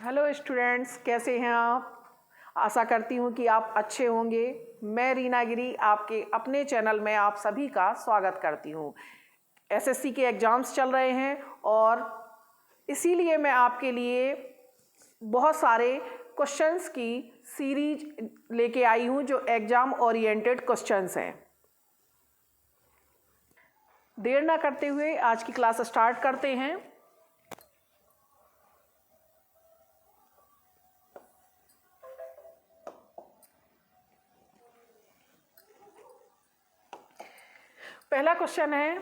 Hello students, कैसे हैं आप। आशा करती हूँ कि आप अच्छे होंगे। मैं रीना गिरी आपके अपने चैनल में आप सभी का स्वागत करती हूँ। एसएससी के एग्ज़ाम्स चल रहे हैं और इसीलिए मैं आपके लिए बहुत सारे क्वेश्चंस की सीरीज लेके आई हूँ जो एग्ज़ाम ओरिएंटेड क्वेश्चंस हैं। देर ना करते हुए आज की क्लास स्टार्ट करते हैं। पहला क्वेश्चन है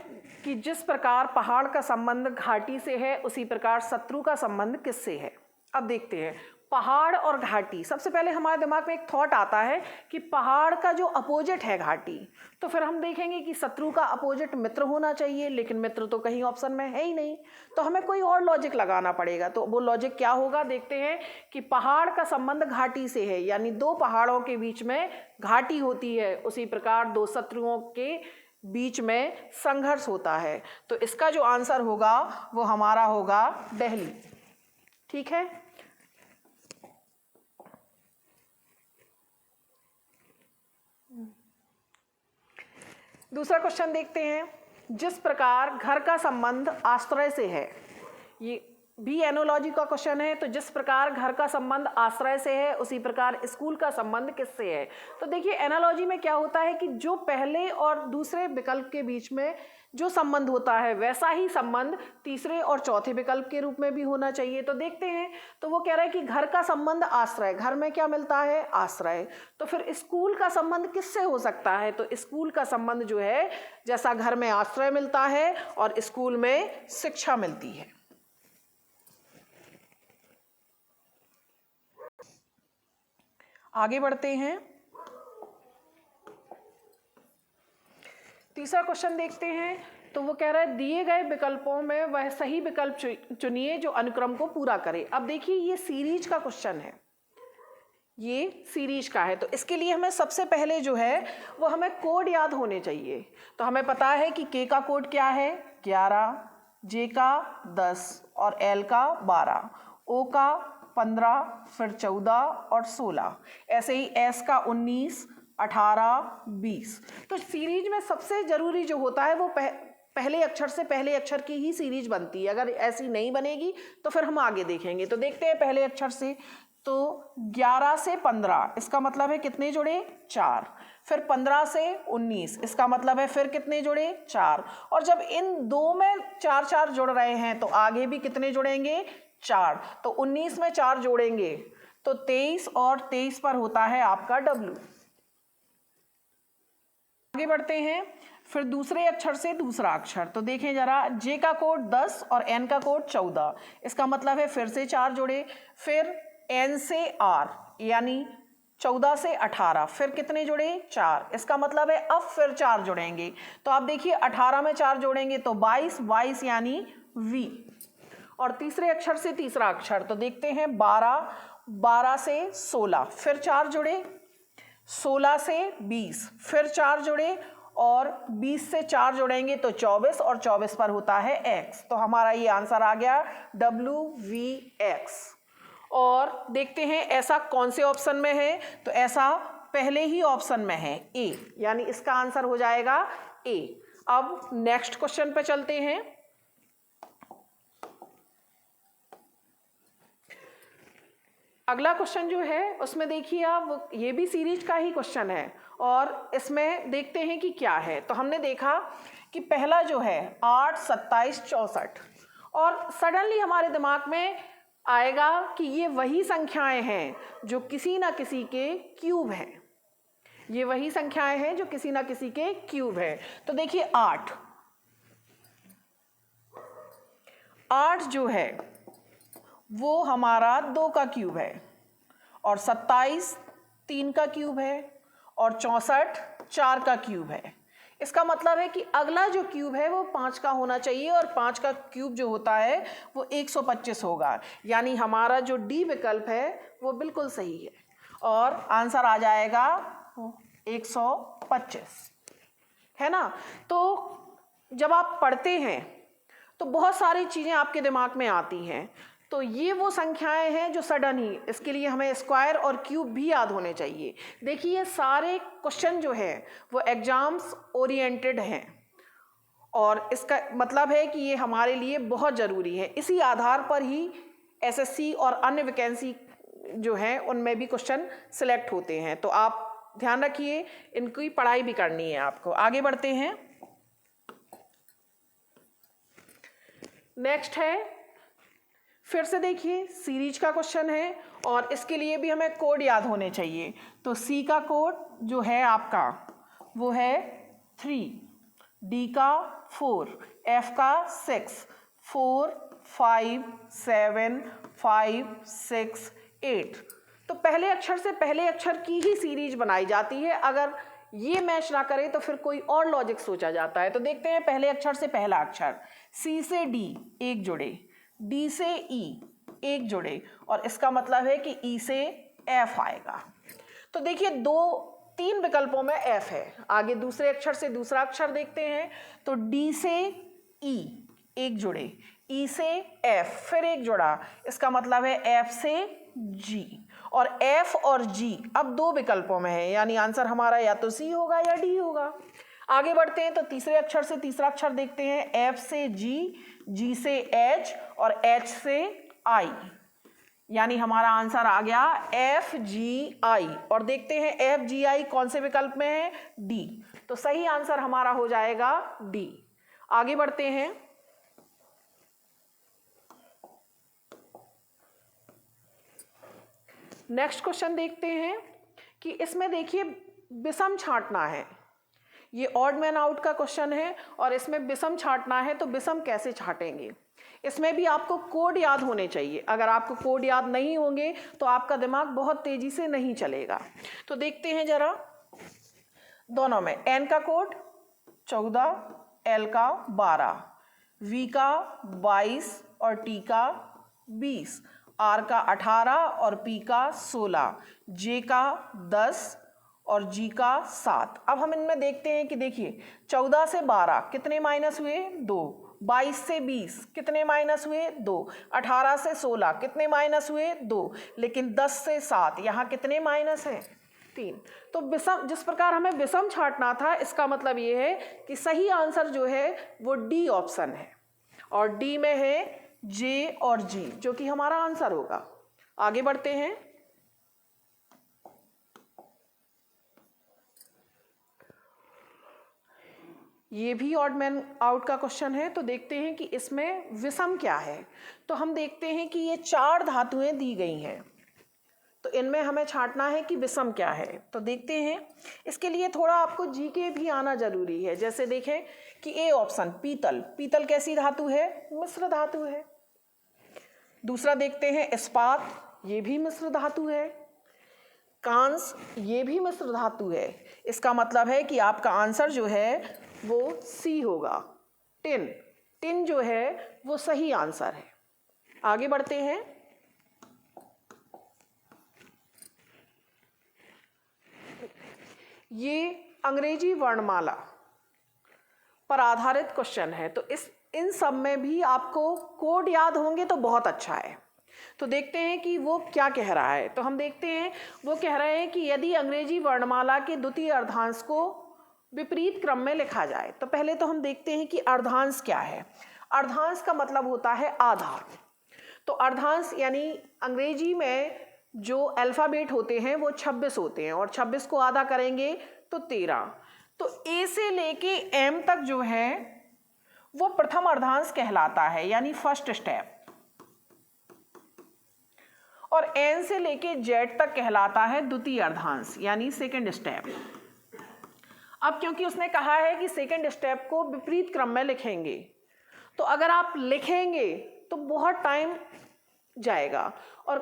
कि जिस प्रकार पहाड़ का संबंध घाटी से है उसी प्रकार शत्रु का संबंध किससे है। अब देखते हैं पहाड़ और घाटी। सबसे पहले हमारे दिमाग में एक थॉट आता है कि पहाड़ का जो अपोजिट है घाटी, तो फिर हम देखेंगे कि शत्रु का अपोजिट मित्र होना चाहिए, लेकिन मित्र तो कहीं ऑप्शन में है ही नहीं, तो हमें कोई और लॉजिक लगाना पड़ेगा। तो वो लॉजिक क्या होगा, देखते हैं कि पहाड़ का संबंध घाटी से है, यानी दो पहाड़ों के बीच में घाटी होती है, उसी प्रकार दो शत्रुओं के बीच में संघर्ष होता है। तो इसका जो आंसर होगा वो हमारा होगा दिल्ली। ठीक है। दूसरा क्वेश्चन देखते हैं। जिस प्रकार घर का संबंध आश्रय से है, ये भी एनोलॉजी का क्वेश्चन है। तो जिस प्रकार घर का संबंध आश्रय से है उसी प्रकार स्कूल का संबंध किससे है। तो देखिए एनालॉजी में क्या होता है कि जो पहले और दूसरे विकल्प के बीच में जो संबंध होता है वैसा ही संबंध तीसरे और चौथे विकल्प के रूप में भी होना चाहिए। तो देखते हैं, तो वो कह रहा है कि घर का संबंध आश्रय, घर में क्या मिलता है, आश्रय। तो फिर स्कूल का संबंध किससे हो सकता है। तो स्कूल का संबंध जो है, जैसा घर में आश्रय मिलता है और स्कूल में शिक्षा मिलती है। आगे बढ़ते हैं। तीसरा क्वेश्चन देखते हैं। तो वो कह रहा है दिए गए विकल्पों में वह सही विकल्प चुनिए जो अनुक्रम को पूरा करे। अब देखिए ये सीरीज का क्वेश्चन है, ये सीरीज का है। तो इसके लिए हमें सबसे पहले जो है वो हमें कोड याद होने चाहिए। तो हमें पता है कि के का कोड क्या है 11, जे का 10 और एल का 12, ओ का 15, फिर 14 और 16, ऐसे ही एस का 19, 18, 20। तो सीरीज में सबसे जरूरी जो होता है वो पहले अक्षर से पहले अक्षर की ही सीरीज बनती है। अगर ऐसी नहीं बनेगी तो फिर हम आगे देखेंगे। तो देखते हैं पहले अक्षर से। तो 11 से 15 इसका मतलब है कितने जुड़े, 4। फिर 15 से 19 इसका मतलब है फिर कितने जुड़े, 4। और जब इन दो में 4 4 जुड़ रहे हैं तो आगे भी कितने जुड़ेंगे, 4। तो 19 में 4 जोड़ेंगे तो 23 और 23 पर होता है आपका W। आगे बढ़ते हैं। फिर दूसरे अक्षर से दूसरा अक्षर। तो देखें जरा, जे का कोड 10 और एन का कोड 14, इसका मतलब है फिर से 4 जोड़े। फिर एन से आर यानी 14 से 18, फिर कितने जुड़े, 4। इसका मतलब है अब फिर 4 जुड़ेंगे। तो आप देखिए 18 में 4 जोड़ेंगे तो 22, 22 यानी V। और तीसरे अक्षर से तीसरा अक्षर। तो देखते हैं 12, 12 से 16, फिर 4 जुड़े। 16 से 20, फिर 4 जुड़े और 20 से 4 जोड़ेंगे तो 24 और 24 पर होता है X। तो हमारा ये आंसर आ गया WVX। और देखते हैं ऐसा कौन से ऑप्शन में है। तो ऐसा पहले ही ऑप्शन में है A, यानी इसका आंसर हो जाएगा A। अब नेक्स्ट क्वेश्चन पे चलते हैं। अगला क्वेश्चन जो है उसमें देखिए आप, ये भी सीरीज का ही क्वेश्चन है और इसमें देखते हैं कि क्या है। तो हमने देखा कि पहला जो है 8, 27, 64 और सडनली हमारे दिमाग में आएगा कि ये वही संख्याएं हैं जो किसी ना किसी के क्यूब हैं। ये वही संख्याएं हैं जो किसी ना किसी के क्यूब हैं। तो देखिए 8 जो है वो हमारा 2 का क्यूब है और 27 3 का क्यूब है और 64 4 का क्यूब है। इसका मतलब है कि अगला जो क्यूब है वो 5 का होना चाहिए और 5 का क्यूब जो होता है वो 125 होगा। यानी हमारा जो डी विकल्प है वो बिल्कुल सही है और आंसर आ जाएगा 125, है ना। तो जब आप पढ़ते हैं तो बहुत सारी चीज़ें आपके दिमाग में आती हैं। तो ये वो संख्याएं हैं जो सडन ही, इसके लिए हमें स्क्वायर और क्यूब भी याद होने चाहिए। देखिए ये सारे क्वेश्चन जो है वो एग्जाम्स ओरिएंटेड हैं और इसका मतलब है कि ये हमारे लिए बहुत ज़रूरी है। इसी आधार पर ही एसएससी और अन्य वैकेंसी जो हैं उनमें भी क्वेश्चन सिलेक्ट होते हैं। तो आप ध्यान रखिए, इनकी पढ़ाई भी करनी है आपको। आगे बढ़ते हैं। नेक्स्ट है, फिर से देखिए सीरीज का क्वेश्चन है और इसके लिए भी हमें कोड याद होने चाहिए। तो सी का कोड जो है आपका वो है 3, डी का 4, एफ का 6, 4, 5, 7, 5, 6, 8। तो पहले अक्षर से पहले अक्षर की ही सीरीज बनाई जाती है। अगर ये मैच ना करे तो फिर कोई और लॉजिक सोचा जाता है। तो देखते हैं, पहले अक्षर से पहला अक्षर, सी से डी एक जुड़े, डी से ई एक जुड़े, और इसका मतलब है कि ई से एफ आएगा। तो देखिए 3 विकल्पों में एफ है। आगे दूसरे अक्षर से दूसरा अक्षर देखते हैं। तो डी से ई एक जुड़े, ई से एफ फिर एक जुड़ा, इसका मतलब है एफ से जी। और एफ और जी अब 2 विकल्पों में है, यानी आंसर हमारा या तो सी होगा या डी होगा। आगे बढ़ते हैं तो तीसरे अक्षर से तीसरा अक्षर देखते हैं। एफ से जी, जी से एच और एच से आई, यानी हमारा आंसर आ गया एफ जी आई। और देखते हैं एफ जी आई कौन से विकल्प में है, डी। तो सही आंसर हमारा हो जाएगा डी। आगे बढ़ते हैं। नेक्स्ट क्वेश्चन देखते हैं कि इसमें देखिए विषम छांटना है। ये ऑड मैन आउट का क्वेश्चन है और इसमें विषम छांटना है। तो विषम कैसे छांटेंगे, इसमें भी आपको कोड याद होने चाहिए। अगर आपको कोड याद नहीं होंगे तो आपका दिमाग बहुत तेजी से नहीं चलेगा। तो देखते हैं जरा दोनों में। एन का कोड 14, एल का 12, वी का 22 और टी का 20, आर का 18 और पी का 16, जे का 10 और जी का 7। अब हम इनमें देखते हैं कि देखिए 14 से 12 कितने माइनस हुए, 2। 22 से 20 कितने माइनस हुए, 2। 18 से 16 कितने माइनस हुए, 2। लेकिन 10 से 7 यहाँ कितने माइनस हैं, 3। तो विषम, जिस प्रकार हमें विषम छांटना था, इसका मतलब ये है कि सही आंसर जो है वो डी ऑप्शन है और डी में है जे और जी, जो कि हमारा आंसर होगा। आगे बढ़ते हैं। ये भी ऑड मैन आउट का क्वेश्चन है। तो देखते हैं कि इसमें विषम क्या है। तो हम देखते हैं कि ये 4 धातुएं दी गई हैं, तो इनमें हमें छांटना है कि विषम क्या है। तो देखते हैं, इसके लिए थोड़ा आपको जीके भी आना जरूरी है। जैसे देखें कि ए ऑप्शन पीतल, पीतल कैसी धातु है, मिश्र धातु है। दूसरा देखते हैं इस्पात, ये भी मिश्र धातु है। कांस, ये भी मिश्र धातु है। इसका मतलब है कि आपका आंसर जो है वो सी होगा। टिन, टिन जो है वो सही आंसर है। आगे बढ़ते हैं। ये अंग्रेजी वर्णमाला पर आधारित क्वेश्चन है। तो इन सब में भी आपको कोड याद होंगे तो बहुत अच्छा है। तो देखते हैं कि वो क्या कह रहा है। तो हम देखते हैं, वो कह रहे हैं कि यदि अंग्रेजी वर्णमाला के द्वितीय अर्धांश को विपरीत क्रम में लिखा जाए। तो पहले तो हम देखते हैं कि अर्धांश क्या है। अर्धांश का मतलब होता है आधा। तो अर्धांश यानी अंग्रेजी में जो अल्फ़ाबेट होते हैं वो 26 होते हैं और 26 को आधा करेंगे तो 13। तो ए से लेके एम तक जो है वो प्रथम अर्धांश कहलाता है, यानी फर्स्ट स्टेप। और एन से लेके जेड तक कहलाता है द्वितीय अर्धांश, यानी सेकंड स्टेप। अब क्योंकि उसने कहा है कि सेकंड स्टेप को विपरीत क्रम में लिखेंगे, तो अगर आप लिखेंगे तो बहुत टाइम जाएगा। और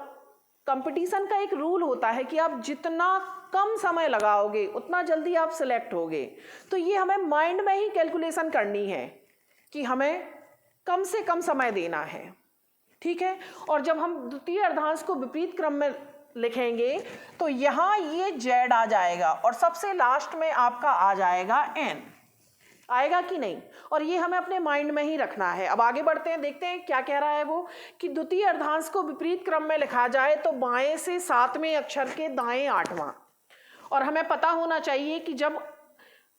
कंपटीशन का एक रूल होता है कि आप जितना कम समय लगाओगे उतना जल्दी आप सिलेक्ट होगे। तो ये हमें माइंड में ही कैलकुलेशन करनी है कि हमें कम से कम समय देना है, ठीक है। और जब हम द्वितीय अर्धांश को विपरीत क्रम में लिखेंगे तो यहाँ ये जेड आ जाएगा और सबसे लास्ट में आपका आ जाएगा एन। आएगा कि नहीं, और ये हमें अपने माइंड में ही रखना है। अब आगे बढ़ते हैं, देखते हैं क्या कह रहा है वो, कि द्वितीय अर्धांश को विपरीत क्रम में लिखा जाए तो बाएं से 7वें अक्षर के दाएं 8वां। और हमें पता होना चाहिए कि जब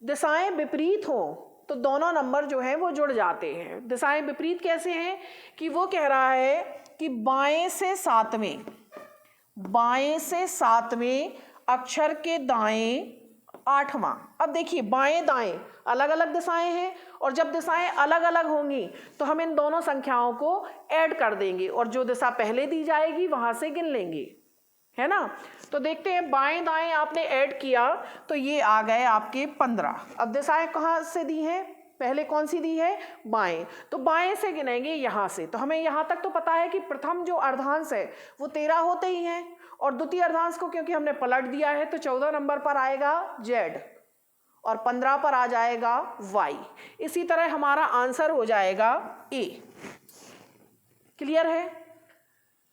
दिशाएं विपरीत हो तो दोनों नंबर जो है वो जुड़ जाते हैं। दिशाएं विपरीत कैसे हैं, कि वो कह रहा है कि बाएं से 7वें अक्षर के दाएं 8वां। अब देखिए बाएं दाएं अलग अलग दिशाएं हैं, और जब दिशाएं अलग अलग होंगी तो हम इन दोनों संख्याओं को ऐड कर देंगे और जो दिशा पहले दी जाएगी वहां से गिन लेंगे, है ना। तो देखते हैं, बाएं दाएं आपने ऐड किया तो ये आ गए आपके 15। अब दिशाएं कहाँ से दी हैं, पहले कौन सी दी है, बाएं, तो बाएं से गिनेंगे यहाँ से। तो हमें यहाँ तक तो पता है कि प्रथम जो अर्धांश है वो 13 होते ही हैं, और द्वितीय अर्धांश को क्योंकि हमने पलट दिया है तो 14 नंबर पर आएगा Z और 15 पर आ जाएगा Y। इसी तरह हमारा आंसर हो जाएगा A। क्लियर है?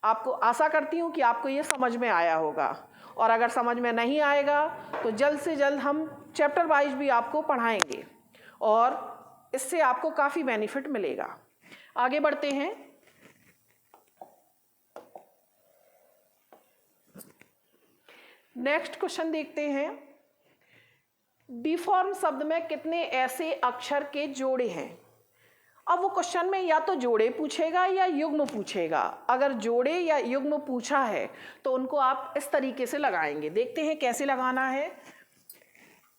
आपको आशा करती हूँ कि आपको ये समझ में आया होगा, और अगर समझ में नहीं आएगा तो जल्द से जल्द हम चैप्टर वाइज भी आपको पढ़ाएंगे और इससे आपको काफ़ी बेनिफिट मिलेगा। आगे बढ़ते हैं। नेक्स्ट क्वेश्चन देखते हैं, डिफॉर्म शब्द में कितने ऐसे अक्षर के जोड़े हैं। अब वो क्वेश्चन में या तो जोड़े पूछेगा या युग्म पूछेगा। अगर जोड़े या युग्म पूछा है तो उनको आप इस तरीके से लगाएंगे। देखते हैं कैसे लगाना है,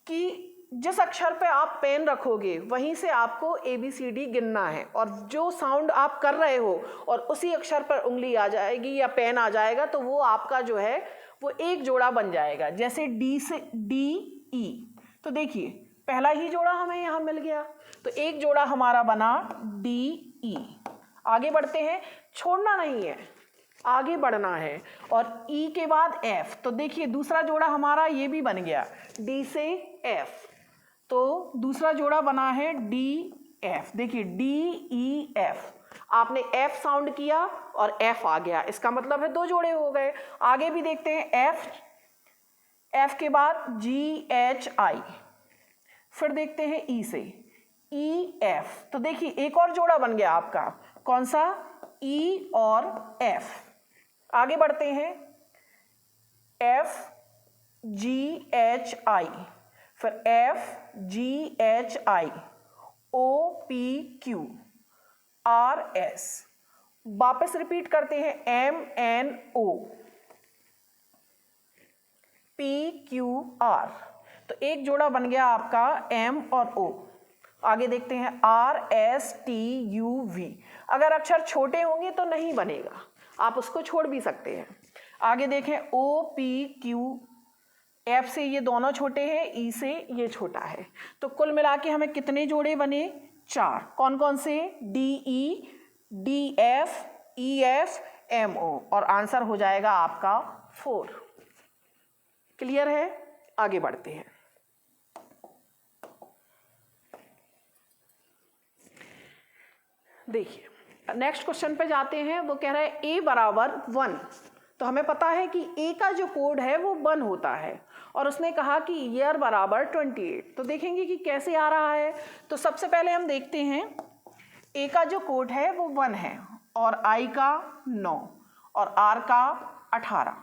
कि जिस अक्षर पे आप पेन रखोगे वहीं से आपको ABCD गिनना है, और जो साउंड आप कर रहे हो और उसी अक्षर पर उंगली आ जाएगी या पेन आ जाएगा तो वो आपका जो है वो एक जोड़ा बन जाएगा। जैसे D से DE, तो देखिए पहला ही जोड़ा हमें यहाँ मिल गया, तो एक जोड़ा हमारा बना DE। आगे बढ़ते हैं, छोड़ना नहीं है, आगे बढ़ना है, और E के बाद F, तो देखिए दूसरा जोड़ा हमारा ये भी बन गया D से F, तो दूसरा जोड़ा बना है DF। देखिए DEF, आपने F साउंड किया और F आ गया, इसका मतलब है दो जोड़े हो गए। आगे भी देखते हैं, F के बाद GHI, फिर देखते हैं E से EF, तो देखिए एक और जोड़ा बन गया आपका, कौन सा, E और F। आगे बढ़ते हैं, FGHI, फिर FGHI, OPQ, RS। वापस रिपीट करते हैं, MNO, PQR, तो एक जोड़ा बन गया आपका M और O। आगे देखते हैं, RSTUV। अगर अक्षर छोटे होंगे तो नहीं बनेगा, आप उसको छोड़ भी सकते हैं। आगे देखें, OPQ, F से ये दोनों छोटे हैं, E से ये छोटा है, तो कुल मिला के हमें कितने जोड़े बने, 4। कौन कौन से, DE, DF, EF, MO, और आंसर हो जाएगा आपका 4। क्लियर है? आगे बढ़ते हैं। देखिए नेक्स्ट क्वेश्चन पे जाते हैं, वो कह रहा है A बराबर 1। तो हमें पता है कि A का जो कोड है वो 1 होता है, और उसने कहा कि ईयर बराबर 28। तो देखेंगे कि कैसे आ रहा है। तो सबसे पहले हम देखते हैं, A का जो कोड है वो 1 है, और I का 9, और R का 18।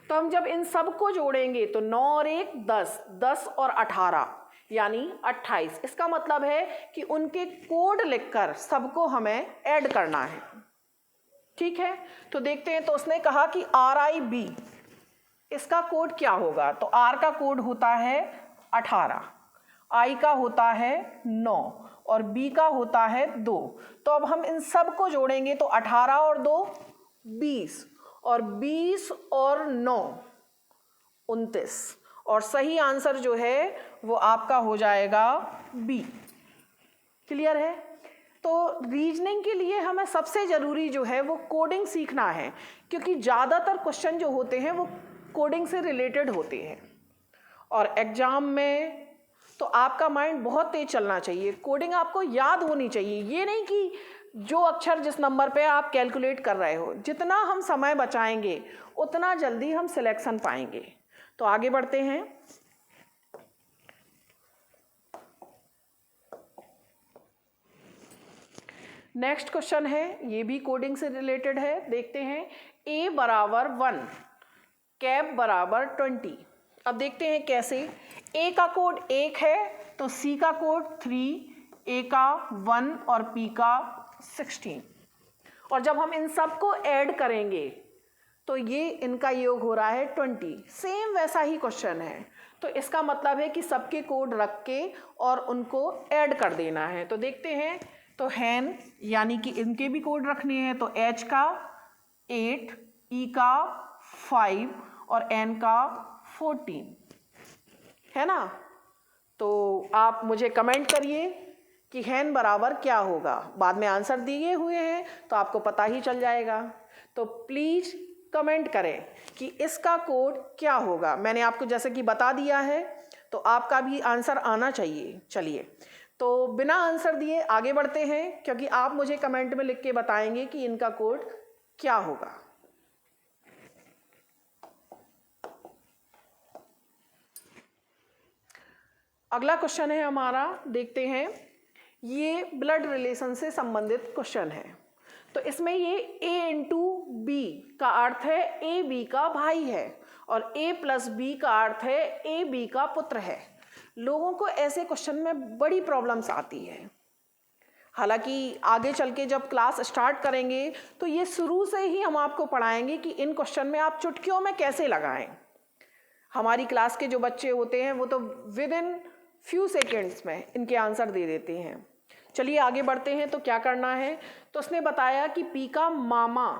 तो हम जब इन सब को जोड़ेंगे तो 9 और 1 10, 10 और 18 यानी 28। इसका मतलब है कि उनके कोड लिखकर सबको हमें ऐड करना है। ठीक है, तो देखते हैं। तो उसने कहा कि RIB, इसका कोड क्या होगा। तो R का कोड होता है 18, I का होता है 9 और B का होता है 2। तो अब हम इन सब को जोड़ेंगे तो 18 और 2 20, और 20 और 9 29, और सही आंसर जो है वो आपका हो जाएगा B। क्लियर है? तो रीजनिंग के लिए हमें सबसे ज़रूरी जो है वो कोडिंग सीखना है, क्योंकि ज़्यादातर क्वेश्चन जो होते हैं वो कोडिंग से रिलेटेड होते हैं, और एग्ज़ाम में तो आपका माइंड बहुत तेज चलना चाहिए। कोडिंग आपको याद होनी चाहिए, ये नहीं कि जो अक्षर जिस नंबर पे आप कैलकुलेट कर रहे हो। जितना हम समय बचाएंगे उतना जल्दी हम सिलेक्शन पाएंगे। तो आगे बढ़ते हैं। नेक्स्ट क्वेश्चन है, ये भी कोडिंग से रिलेटेड है, देखते हैं। a बराबर 1, कैप बराबर 20। अब देखते हैं कैसे। a का कोड 1 है तो c का कोड 3, a का 1 और p का 16। और जब हम इन सबको ऐड करेंगे तो ये इनका योग हो रहा है 20। सेम वैसा ही क्वेश्चन है, तो इसका मतलब है कि सबके कोड रख के और उनको ऐड कर देना है। तो देखते हैं, तो हैन यानी कि इनके भी कोड रखने हैं, तो h का 8, e का 5 और n का 14, है ना। तो आप मुझे कमेंट करिए कि हैन बराबर क्या होगा। बाद में आंसर दिए हुए हैं तो आपको पता ही चल जाएगा। तो प्लीज़ कमेंट करें कि इसका कोड क्या होगा। मैंने आपको जैसे कि बता दिया है, तो आपका भी आंसर आना चाहिए। चलिए, तो बिना आंसर दिए आगे बढ़ते हैं, क्योंकि आप मुझे कमेंट में लिख के बताएंगे कि इनका कोड क्या होगा। अगला क्वेश्चन है हमारा, देखते हैं। ये ब्लड रिलेशन से संबंधित क्वेश्चन है। तो इसमें ये a इंटू बी का अर्थ है ए बी का भाई है, और a प्लस बी का अर्थ है ए बी का पुत्र है। लोगों को ऐसे क्वेश्चन में बड़ी प्रॉब्लम्स आती है। हालांकि आगे चल के जब क्लास स्टार्ट करेंगे तो ये शुरू से ही हम आपको पढ़ाएंगे कि इन क्वेश्चन में आप चुटकियों में कैसे लगाएं। हमारी क्लास के जो बच्चे होते हैं वो तो विद इन फ्यू सेकेंड्स में इनके आंसर दे देते हैं। चलिए आगे बढ़ते हैं। तो क्या करना है, तो उसने बताया कि P का मामा,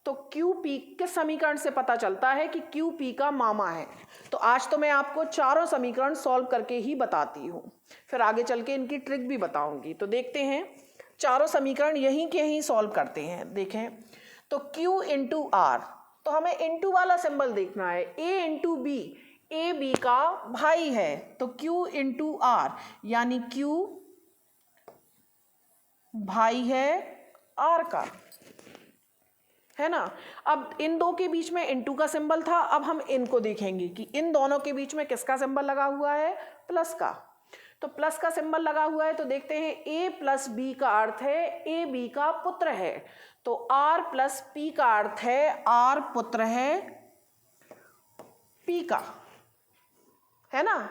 तो QP के समीकरण से पता चलता है कि QP का मामा है। तो आज तो मैं आपको चारों समीकरण सॉल्व करके ही बताती हूँ, फिर आगे चल के इनकी ट्रिक भी बताऊंगी। तो देखते हैं, चारों समीकरण यहीं के यहीं सॉल्व करते हैं। देखें, तो Q इंटू R, तो हमें इंटू वाला सिंबल देखना है। A into B, A B का भाई है, तो Q इंटू R यानी Q भाई है R का, है ना। अब इन दो के बीच में इंटू का सिंबल था, अब हम इनको देखेंगे कि इन दोनों के बीच में किसका सिंबल लगा हुआ है, प्लस का। तो प्लस का सिंबल लगा हुआ है, तो देखते हैं a प्लस बी का अर्थ है ए बी का पुत्र है, तो r प्लस p का अर्थ है r पुत्र है p का, है ना।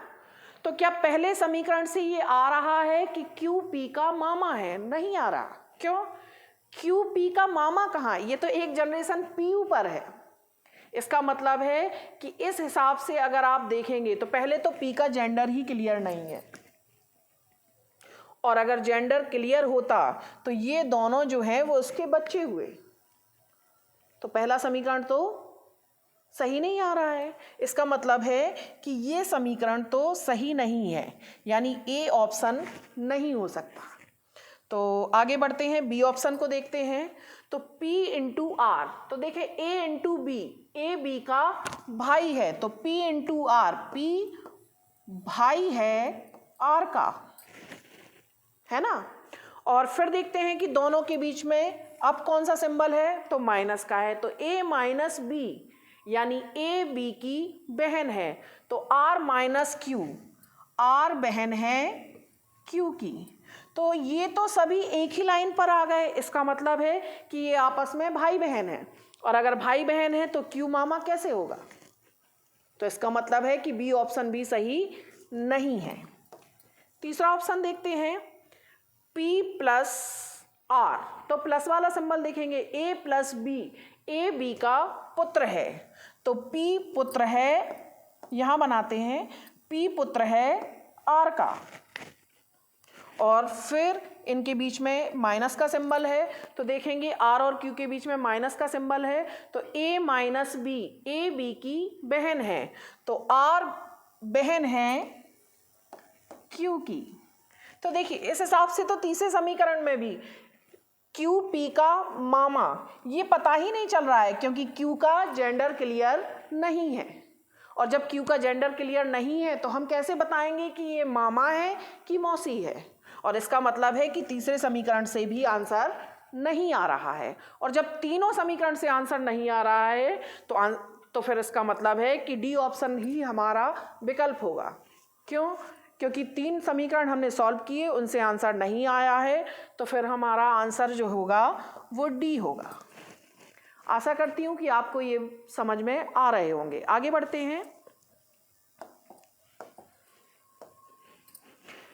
तो क्या पहले समीकरण से ये आ रहा है कि QP का मामा है? नहीं आ रहा। क्यों? QP का मामा कहाँ? ये तो एक जनरेशन P ऊपर है। इसका मतलब है कि इस हिसाब से अगर आप देखेंगे तो पहले तो P का जेंडर ही क्लियर नहीं है, और अगर जेंडर क्लियर होता तो ये दोनों जो है वो उसके बच्चे हुए। तो पहला समीकरण तो सही नहीं आ रहा है। इसका मतलब है कि ये समीकरण तो सही नहीं है, यानी ए ऑप्शन नहीं हो सकता। तो आगे बढ़ते हैं, बी ऑप्शन को देखते हैं। तो P इंटू आर, तो देखें A into B, A B का भाई है, तो P इंटू आर, P भाई है R का, है ना। और फिर देखते हैं कि दोनों के बीच में अब कौन सा सिंबल है, तो माइनस का है, तो A माइनस बी यानी ए बी की बहन है, तो R माइनस क्यू, R बहन है Q की। तो ये तो सभी एक ही लाइन पर आ गए। इसका मतलब है कि ये आपस में भाई बहन है, और अगर भाई बहन है तो Q मामा कैसे होगा। तो इसका मतलब है कि बी ऑप्शन भी सही नहीं है। तीसरा ऑप्शन देखते हैं, P प्लस R, तो प्लस वाला सिंबल देखेंगे, A plus B, A B का पुत्र है, तो P पुत्र है, यहां बनाते हैं P पुत्र है R का, और फिर इनके बीच में माइनस का सिंबल है, तो देखेंगे R और Q के बीच में माइनस का सिंबल है, तो A minus B, A B की बहन है, तो R बहन है Q की। तो देखिए इस हिसाब से तो तीसरे समीकरण में भी QP का मामा ये पता ही नहीं चल रहा है, क्योंकि Q का जेंडर क्लियर नहीं है, और जब Q का जेंडर क्लियर नहीं है तो हम कैसे बताएंगे कि ये मामा है कि मौसी है। और इसका मतलब है कि तीसरे समीकरण से भी आंसर नहीं आ रहा है, और जब तीनों समीकरण से आंसर नहीं आ रहा है तो फिर इसका मतलब है कि डी ऑप्शन ही हमारा विकल्प होगा। क्यों? क्योंकि 3 समीकरण हमने सॉल्व किए, उनसे आंसर नहीं आया है, तो फिर हमारा आंसर जो होगा वो डी होगा। आशा करती हूँ कि आपको ये समझ में आ रहे होंगे। आगे बढ़ते हैं,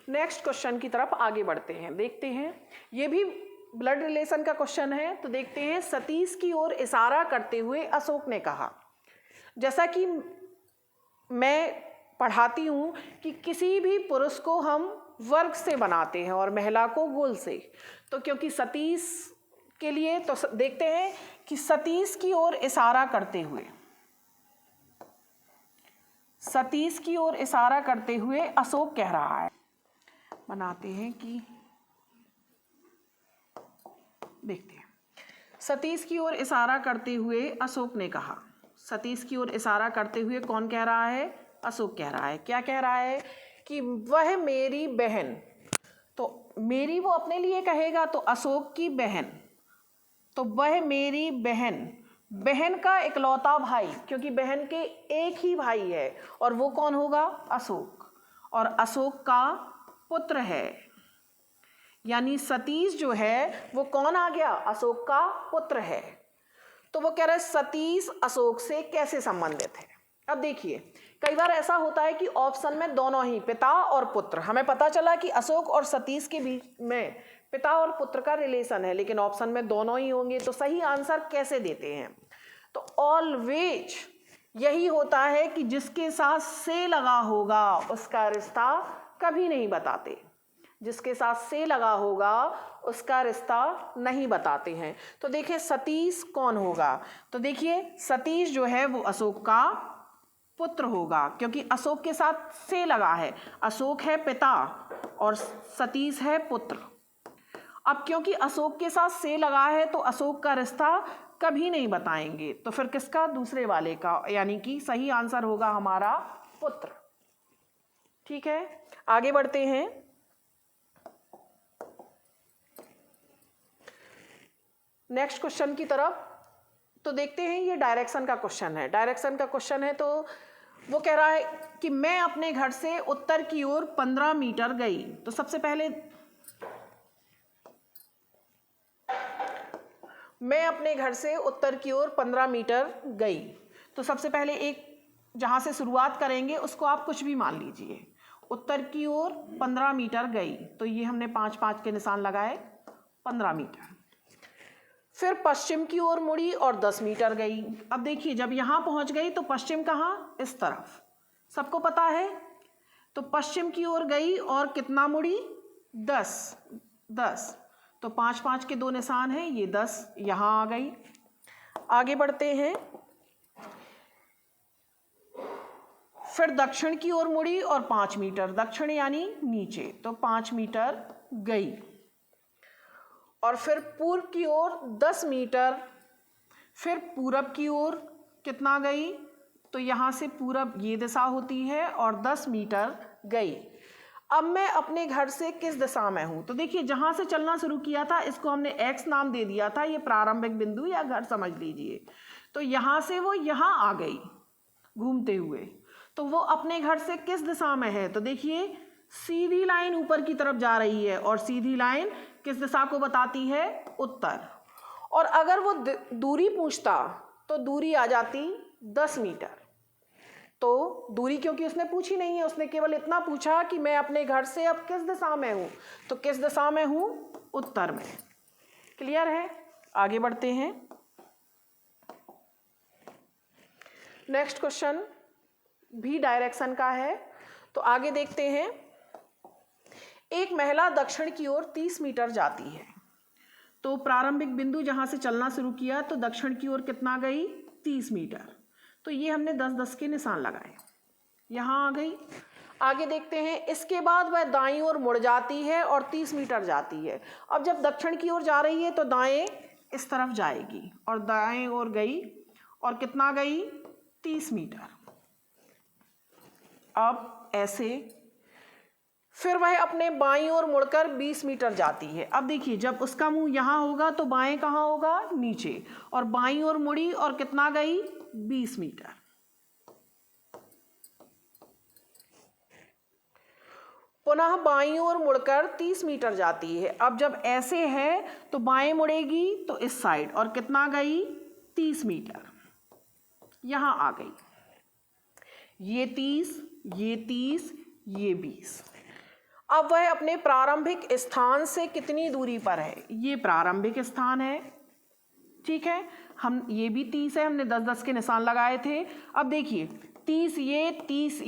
नेक्स्ट क्वेश्चन की तरफ आगे बढ़ते हैं। देखते हैं, ये भी ब्लड रिलेशन का क्वेश्चन है। तो देखते हैं, सतीश की ओर इशारा करते हुए अशोक ने कहा। जैसा कि मैं पढ़ाती हूँ कि किसी भी पुरुष को हम वर्ग से बनाते हैं और महिला को गोल से, तो क्योंकि सतीश के लिए, तो देखते हैं कि सतीश की ओर इशारा करते हुए, सतीश की ओर इशारा करते हुए अशोक कह रहा है। बनाते हैं कि देखते हैं, सतीश की ओर इशारा करते हुए अशोक ने कहा। सतीश की ओर इशारा करते हुए कौन कह रहा है? अशोक कह रहा है। क्या कह रहा है? कि वह मेरी बहन, तो मेरी वो अपने लिए कहेगा, तो अशोक की बहन, तो वह मेरी बहन, बहन का इकलौता भाई, क्योंकि बहन के एक ही भाई है, और वो कौन होगा? अशोक, और अशोक का पुत्र है। यानी सतीश जो है वो कौन आ गया? अशोक का पुत्र है। तो वो कह रहे सतीश अशोक से कैसे संबंधित है। अब देखिए, कई बार ऐसा होता है कि ऑप्शन में दोनों ही, पिता और पुत्र, हमें पता चला कि अशोक और सतीश के बीच में पिता और पुत्र का रिलेशन है, लेकिन ऑप्शन में दोनों ही होंगे, तो सही आंसर कैसे देते हैं? तो ऑलवेज यही होता है कि जिसके साथ से लगा होगा उसका रिश्ता कभी नहीं बताते, जिसके साथ से लगा होगा उसका रिश्ता नहीं बताते हैं। तो देखिए सतीश कौन होगा? तो देखिए सतीश जो है वो अशोक का पुत्र होगा, क्योंकि अशोक के साथ से लगा है। अशोक है पिता और सतीश है पुत्र। अब क्योंकि अशोक के साथ से लगा है तो अशोक का रिश्ता कभी नहीं बताएंगे, तो फिर किसका? दूसरे वाले का, यानी कि सही आंसर होगा हमारा पुत्र। ठीक है, आगे बढ़ते हैं। नेक्स्ट क्वेश्चन की तरफ। तो देखते हैं, ये डायरेक्शन का क्वेश्चन है। डायरेक्शन का क्वेश्चन है, तो वो कह रहा है कि मैं अपने घर से उत्तर की ओर 15 मीटर गई। तो सबसे पहले मैं अपने घर से उत्तर की ओर 15 मीटर गई, तो सबसे पहले एक जहां से शुरुआत करेंगे उसको आप कुछ भी मान लीजिए। उत्तर की ओर 15 मीटर गई, तो ये हमने 5-5 के निशान लगाए, 15 मीटर। फिर पश्चिम की ओर मुड़ी और 10 मीटर गई। अब देखिए, जब यहाँ पहुँच गई तो पश्चिम कहाँ? इस तरफ, सबको पता है। तो पश्चिम की ओर गई और कितना मुड़ी? 10। तो 5-5 के 2 निशान हैं, ये 10 यहाँ आ गई। आगे बढ़ते हैं। फिर दक्षिण की ओर मुड़ी और 5 मीटर, दक्षिण यानी नीचे, तो 5 मीटर गई। और फिर पूर्व की ओर 10 मीटर, फिर पूरब की ओर कितना गई? तो यहाँ से पूरब ये दिशा होती है और 10 मीटर गई। अब मैं अपने घर से किस दिशा में हूँ? तो देखिए, जहाँ से चलना शुरू किया था इसको हमने x नाम दे दिया था, ये प्रारंभिक बिंदु या घर समझ लीजिए। तो यहाँ से वो यहाँ आ गई घूमते हुए, तो वो अपने घर से किस दिशा में है? तो देखिए, सीधी लाइन ऊपर की तरफ जा रही है, और सीधी लाइन किस दिशा को बताती है? उत्तर। और अगर वो दूरी पूछता तो दूरी आ जाती 10 मीटर। तो दूरी क्योंकि उसने पूछी नहीं है, उसने केवल इतना पूछा कि मैं अपने घर से अब किस दिशा में हूँ, तो किस दिशा में हूँ? उत्तर में। क्लियर है? आगे बढ़ते हैं। नेक्स्ट क्वेश्चन भी डायरेक्शन का है, तो आगे देखते हैं। एक महिला दक्षिण की ओर 30 मीटर जाती है। तो प्रारंभिक बिंदु जहां से चलना शुरू किया तो दक्षिण की ओर कितना गई? 30 मीटर। तो ये हमने 10-10 के निशान लगाए, यहाँ आ गई। आगे देखते हैं, इसके बाद वह दाईं ओर मुड़ जाती है और 30 मीटर जाती है। अब जब दक्षिण की ओर जा रही है तो दाएं इस तरफ जाएगी, और दाएं ओर गई और कितना गई? 30 मीटर। अब ऐसे फिर वह अपने बाईं ओर मुड़कर 20 मीटर जाती है। अब देखिए, जब उसका मुंह यहाँ होगा तो बाएं कहाँ होगा? नीचे, और बाईं ओर मुड़ी और कितना गई? 20 मीटर। पुनः बाईं ओर मुड़कर 30 मीटर जाती है। अब जब ऐसे है तो बाएं मुड़ेगी तो इस साइड, और कितना गई 30 मीटर, यहाँ आ गई। ये 30, ये 30, ये 20। अब वह अपने प्रारंभिक स्थान से कितनी दूरी पर है? ये प्रारंभिक स्थान है, ठीक है। हम ये भी 30 है, हमने 10-10 के निशान लगाए थे। अब देखिए 30 ये, 30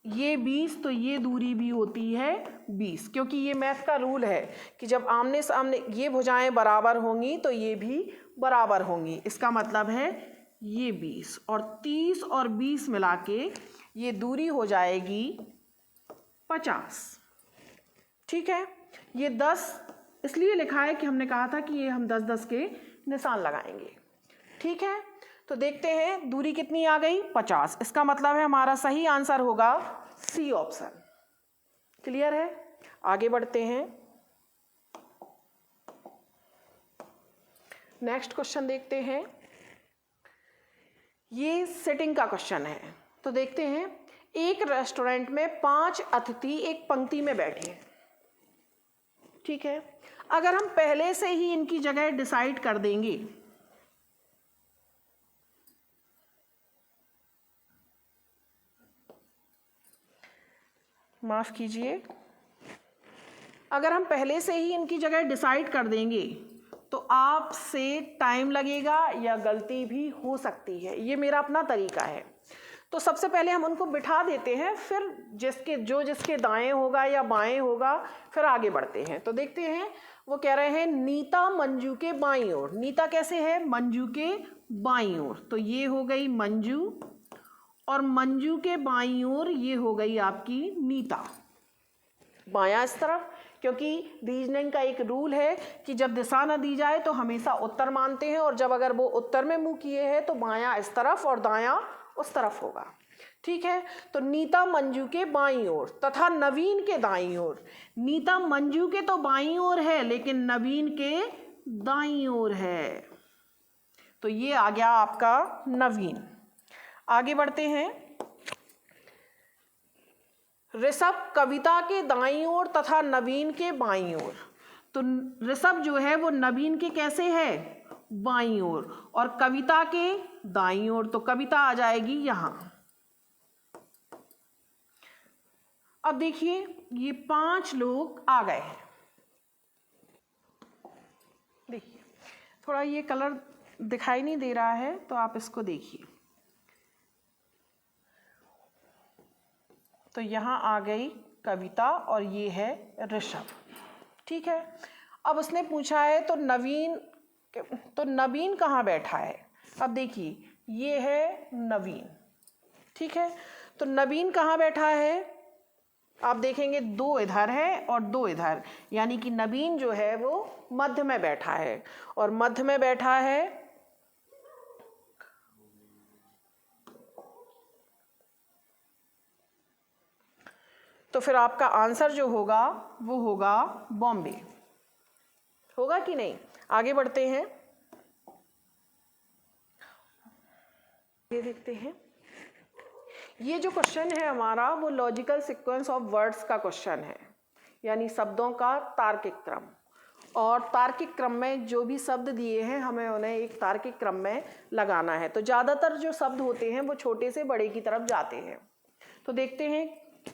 ये 20, तो ये दूरी भी होती है 20, क्योंकि ये मैथ का रूल है कि जब आमने सामने ये भुजाएं बराबर होंगी तो ये भी बराबर होंगी। इसका मतलब है ये 20 और 30 और 20 मिला के ये दूरी हो जाएगी 50, ठीक है। ये 10 इसलिए लिखा है कि हमने कहा था कि ये हम 10-10 के निशान लगाएंगे, ठीक है। तो देखते हैं दूरी कितनी आ गई 50। इसका मतलब है हमारा सही आंसर होगा सी ऑप्शन। क्लियर है? आगे बढ़ते हैं, नेक्स्ट क्वेश्चन देखते हैं। ये सिटिंग का क्वेश्चन है। तो देखते हैं, एक रेस्टोरेंट में 5 अतिथि एक पंक्ति में बैठे हैं, ठीक है। अगर हम पहले से ही इनकी जगह डिसाइड कर देंगे, माफ कीजिए, अगर हम पहले से ही इनकी जगह डिसाइड कर देंगे तो आपसे टाइम लगेगा या गलती भी हो सकती है। ये मेरा अपना तरीका है। तो सबसे पहले हम उनको बिठा देते हैं, फिर जिसके दाएं होगा या बाएं होगा, फिर आगे बढ़ते हैं। तो देखते हैं, वो कह रहे हैं नीता मंजू के बाईं ओर। नीता कैसे है? मंजू के बाईं ओर, तो ये हो गई मंजू, और मंजू के बाईं ओर ये हो गई आपकी नीता। बायां इस तरफ, क्योंकि रीजनिंग का एक रूल है कि जब दिशा न दी जाए तो हमेशा उत्तर मानते हैं, और जब अगर वो उत्तर में मुंह किए हैं तो बायां इस तरफ और दायां उस तरफ होगा, ठीक है। तो नीता मंजू के बाईं ओर तथा नवीन के दाईं ओर। नीता मंजू के तो बाईं ओर है, लेकिन नवीन के दाईं ओर है, तो ये आ गया आपका नवीन। आगे बढ़ते हैं, ऋषभ कविता के दाईं ओर तथा नवीन के बाईं ओर। तो ऋषभ जो है वो नवीन के कैसे है? बाईं ओर, और कविता के दाईं ओर, तो कविता आ जाएगी यहां। अब देखिए, ये 5 लोग आ गए हैं। देखिए थोड़ा ये कलर दिखाई नहीं दे रहा है, तो आप इसको देखिए। तो यहाँ आ गई कविता और ये है ऋषभ, ठीक है। अब उसने पूछा है तो नवीन कहाँ बैठा है? अब देखिए ये है नवीन, ठीक है। तो नवीन कहाँ बैठा है? आप देखेंगे 2 इधर है और 2 इधर, यानी कि नवीन जो है वो मध्य में बैठा है, और मध्य में बैठा है तो फिर आपका आंसर जो होगा वो होगा बॉम्बे। होगा कि नहीं? आगे बढ़ते हैं, ये देखते हैं। ये जो क्वेश्चन है हमारा वो लॉजिकल सीक्वेंस ऑफ वर्ड्स का क्वेश्चन है, यानी शब्दों का तार्किक क्रम। और तार्किक क्रम में जो भी शब्द दिए हैं हमें उन्हें एक तार्किक क्रम में लगाना है। तो ज़्यादातर जो शब्द होते हैं वो छोटे से बड़े की तरफ जाते हैं। तो देखते हैं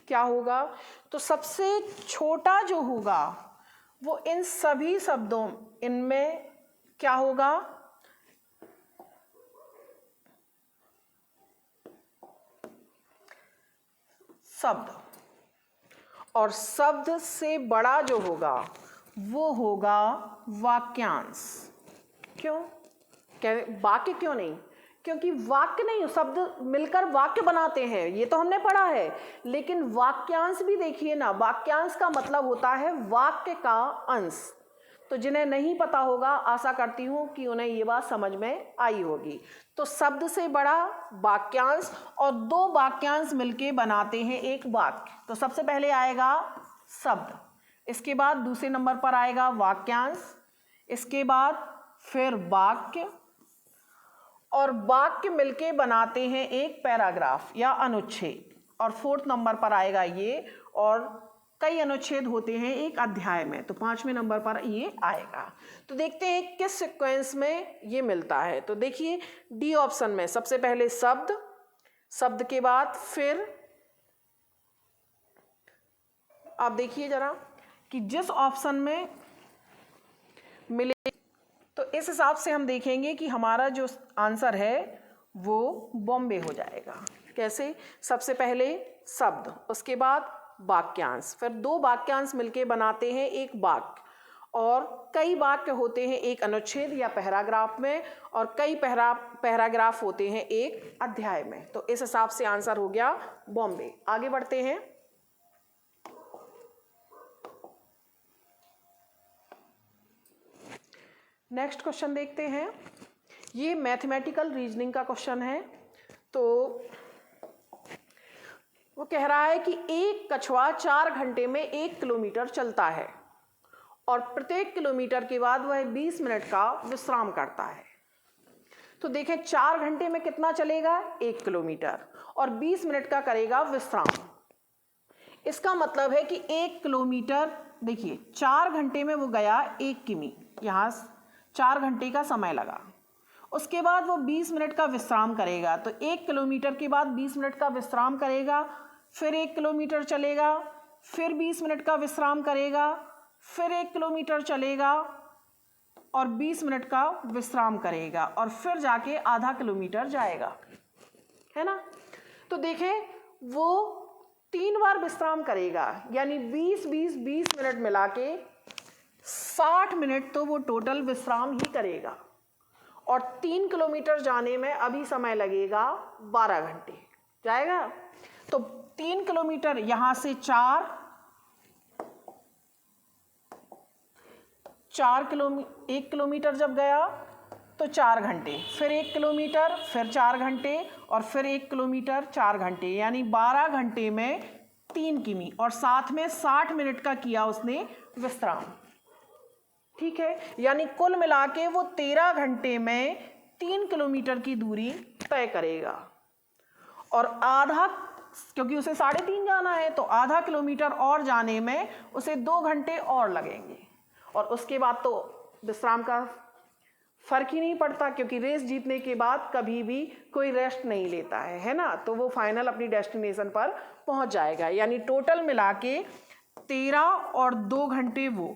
क्या होगा। तो सबसे छोटा जो होगा वो इन सभी शब्दों, इनमें क्या होगा? शब्द, और शब्द से बड़ा जो होगा वो होगा वाक्यांश। क्यों? वाक्य क्यों नहीं? क्योंकि वाक्य नहीं, शब्द मिलकर वाक्य बनाते हैं, ये तो हमने पढ़ा है। लेकिन वाक्यांश भी देखिए ना, वाक्यांश का मतलब होता है वाक्य का अंश। तो जिन्हें नहीं पता होगा, आशा करती हूँ कि उन्हें ये बात समझ में आई होगी। तो शब्द से बड़ा वाक्यांश, और 2 वाक्यांश मिलके बनाते हैं एक वाक्य। तो सबसे पहले आएगा शब्द, इसके बाद दूसरे नंबर पर आएगा वाक्यांश, इसके बाद फिर वाक्य, और वाक्य मिलके बनाते हैं एक पैराग्राफ या अनुच्छेद, और 4th नंबर पर आएगा ये, और कई अनुच्छेद होते हैं एक अध्याय में, तो 5वें नंबर पर ये आएगा। तो देखते हैं किस सीक्वेंस में ये मिलता है। तो देखिए डी ऑप्शन में सबसे पहले शब्द, शब्द के बाद फिर आप देखिए जरा कि जिस ऑप्शन में मिले, तो इस हिसाब से हम देखेंगे कि हमारा जो आंसर है वो बॉम्बे हो जाएगा। कैसे? सबसे पहले शब्द, उसके बाद वाक्यांश, फिर दो वाक्यांश मिलके बनाते हैं एक वाक्य, और कई वाक्य होते हैं एक अनुच्छेद या पैराग्राफ में, और कई पैराग्राफ होते हैं एक अध्याय में। तो इस हिसाब से आंसर हो गया बॉम्बे। आगे बढ़ते हैं। नेक्स्ट क्वेश्चन देखते हैं। ये मैथमेटिकल रीजनिंग का क्वेश्चन है। तो वो कह रहा है कि एक कछुआ 4 घंटे में 1 किलोमीटर चलता है और प्रत्येक किलोमीटर के बाद वह 20 मिनट का विश्राम करता है। तो देखें 4 घंटे में कितना चलेगा? 1 किलोमीटर, और 20 मिनट का करेगा विश्राम। इसका मतलब है कि 1 किलोमीटर, देखिए 4 घंटे में वो गया 1 किमी, यहाँ 4 घंटे का समय लगा। उसके बाद वो 20 मिनट का विश्राम करेगा, तो 1 किलोमीटर के बाद 20 मिनट का विश्राम करेगा, फिर 1 किलोमीटर चलेगा, फिर 20 मिनट का विश्राम करेगा, फिर 1 किलोमीटर चलेगा और 20 मिनट का विश्राम करेगा, और फिर जाके आधा किलोमीटर जाएगा, है ना। तो देखें वो 3 बार विश्राम करेगा, यानी 20 मिनट मिला के 60 मिनट तो वो टोटल विश्राम ही करेगा, और 3 किलोमीटर जाने में अभी समय लगेगा 12 घंटे जाएगा। तो 3 किलोमीटर यहाँ से 1 किलोमीटर जब गया तो 4 घंटे, फिर 1 किलोमीटर, फिर 4 घंटे, और फिर 1 किलोमीटर 4 घंटे, यानी 12 घंटे में 3 किमी, और साथ में 60 मिनट का किया उसने विश्राम। ठीक है, यानी कुल मिला के वो 13 घंटे में 3 किलोमीटर की दूरी तय करेगा, और आधा, क्योंकि उसे 3.5 जाना है, तो आधा किलोमीटर और जाने में उसे 2 घंटे और लगेंगे, और उसके बाद तो विश्राम का फर्क ही नहीं पड़ता, क्योंकि रेस जीतने के बाद कभी भी कोई रेस्ट नहीं लेता है ना। तो वो फाइनल अपनी डेस्टिनेशन पर पहुंच जाएगा। यानी टोटल मिला के 13 और 2 घंटे वो,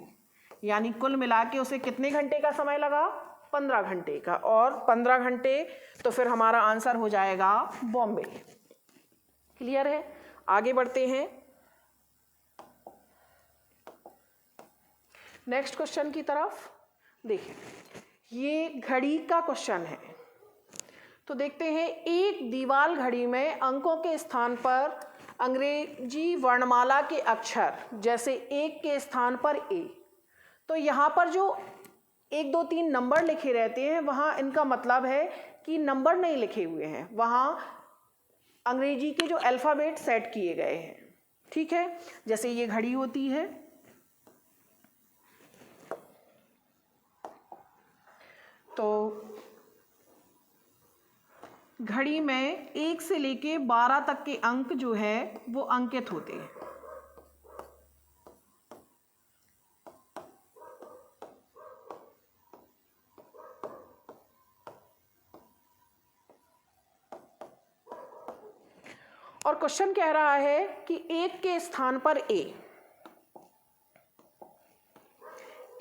यानी कुल मिला के उसे कितने घंटे का समय लगा? 15 घंटे का, और 15 घंटे तो फिर हमारा आंसर हो जाएगा बॉम्बे। क्लियर है? आगे बढ़ते हैं नेक्स्ट क्वेश्चन की तरफ। देखिए ये घड़ी का क्वेश्चन है। तो देखते हैं, एक दीवाल घड़ी में अंकों के स्थान पर अंग्रेजी वर्णमाला के अक्षर, जैसे 1 के स्थान पर ए, तो यहाँ पर जो 1 2 3 नंबर लिखे रहते हैं, वहाँ इनका मतलब है कि नंबर नहीं लिखे हुए हैं, वहाँ अंग्रेजी के जो अल्फ़ाबेट सेट किए गए हैं। ठीक है, जैसे ये घड़ी होती है, तो घड़ी में 1 से लेके 12 तक के अंक जो है वो अंकित होते हैं। और क्वेश्चन कह रहा है कि 1 के स्थान पर ए,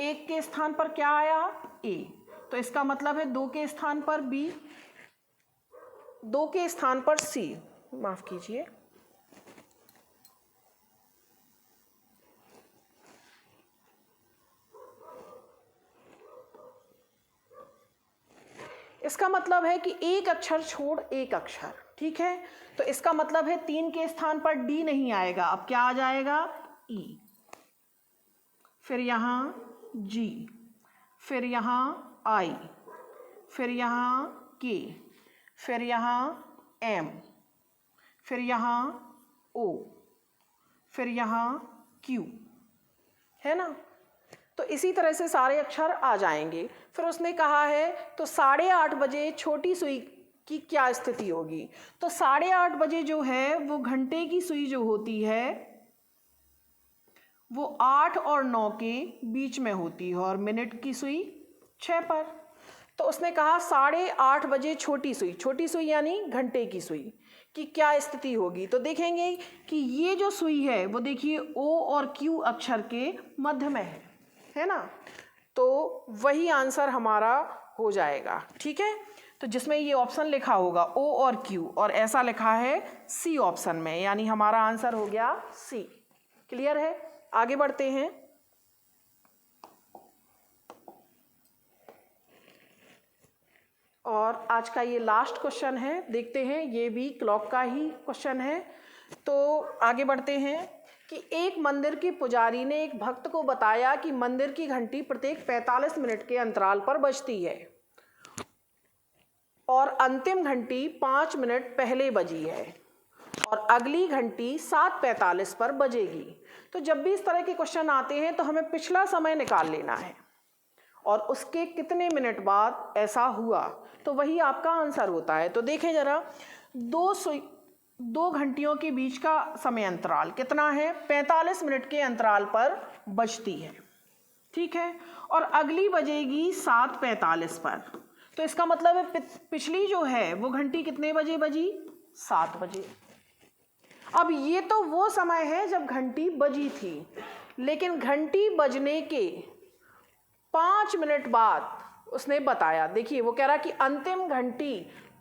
1 के स्थान पर क्या आया? ए, तो इसका मतलब है 2 के स्थान पर बी, 2 के स्थान पर सी, माफ कीजिए, इसका मतलब है कि एक अक्षर छोड़ एक अक्षर। ठीक है, तो इसका मतलब है 3 के स्थान पर डी नहीं आएगा, अब क्या आ जाएगा? ई, फिर यहाँ जी, फिर यहाँ आई, फिर यहाँ के, फिर यहाँ एम, फिर यहाँ ओ, फिर यहाँ क्यू, है ना। तो इसी तरह से सारे अक्षर आ जाएंगे। फिर उसने कहा है तो 8:30 बजे छोटी सुई की क्या स्थिति होगी? तो 8:30 बजे जो है वो घंटे की सुई जो होती है वो 8 और 9 के बीच में होती है और मिनट की सुई 6 पर। तो उसने कहा 8:30 बजे छोटी सुई यानी घंटे की सुई की क्या स्थिति होगी। तो देखेंगे कि ये जो सुई है वो देखिए O और Q अक्षर के मध्य में है ना, तो वही आंसर हमारा हो जाएगा। ठीक है, तो जिसमें ये ऑप्शन लिखा होगा O और Q और ऐसा लिखा है C ऑप्शन में, यानी हमारा आंसर हो गया C। क्लियर है, आगे बढ़ते हैं। और आज का ये लास्ट क्वेश्चन है, देखते हैं, ये भी क्लॉक का ही क्वेश्चन है। तो आगे बढ़ते हैं कि एक मंदिर के पुजारी ने एक भक्त को बताया कि मंदिर की घंटी प्रत्येक 45 मिनट के अंतराल पर बजती है और अंतिम घंटी 5 मिनट पहले बजी है और अगली घंटी 7:45 पर बजेगी। तो जब भी इस तरह के क्वेश्चन आते हैं तो हमें पिछला समय निकाल लेना है और उसके कितने मिनट बाद ऐसा हुआ, तो वही आपका आंसर होता है। तो देखें जरा, दो घंटियों के बीच का समय अंतराल कितना है, 45 मिनट के अंतराल पर बजती है। ठीक है, और अगली बजेगी 7:45 पर। तो इसका मतलब है पिछली जो है वो घंटी कितने बजे बजी, 7 बजे। अब ये तो वो समय है जब घंटी बजी थी, लेकिन घंटी बजने के 5 मिनट बाद उसने बताया, देखिए वो कह रहा कि अंतिम घंटी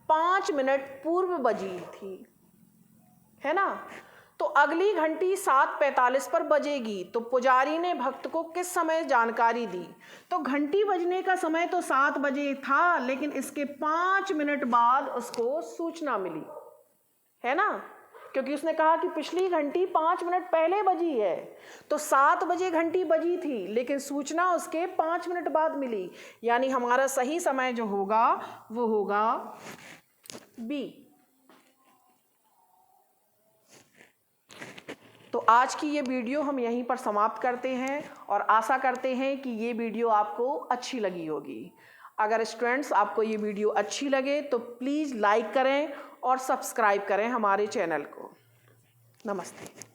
5 मिनट पूर्व बजी थी, है ना, तो अगली घंटी 7:45 पर बजेगी। तो पुजारी ने भक्त को किस समय जानकारी दी, तो घंटी बजने का समय तो 7 बजे था, लेकिन इसके 5 मिनट बाद उसको सूचना मिली, है ना, क्योंकि उसने कहा कि पिछली घंटी 5 मिनट पहले बजी है। तो 7 बजे घंटी बजी थी, लेकिन सूचना उसके 5 मिनट बाद मिली, यानी हमारा सही समय जो होगा वो होगा बी। तो आज की ये वीडियो हम यहीं पर समाप्त करते हैं और आशा करते हैं कि ये वीडियो आपको अच्छी लगी होगी। अगर स्टूडेंट्स आपको ये वीडियो अच्छी लगे तो प्लीज़ लाइक करें और सब्सक्राइब करें हमारे चैनल को। नमस्ते।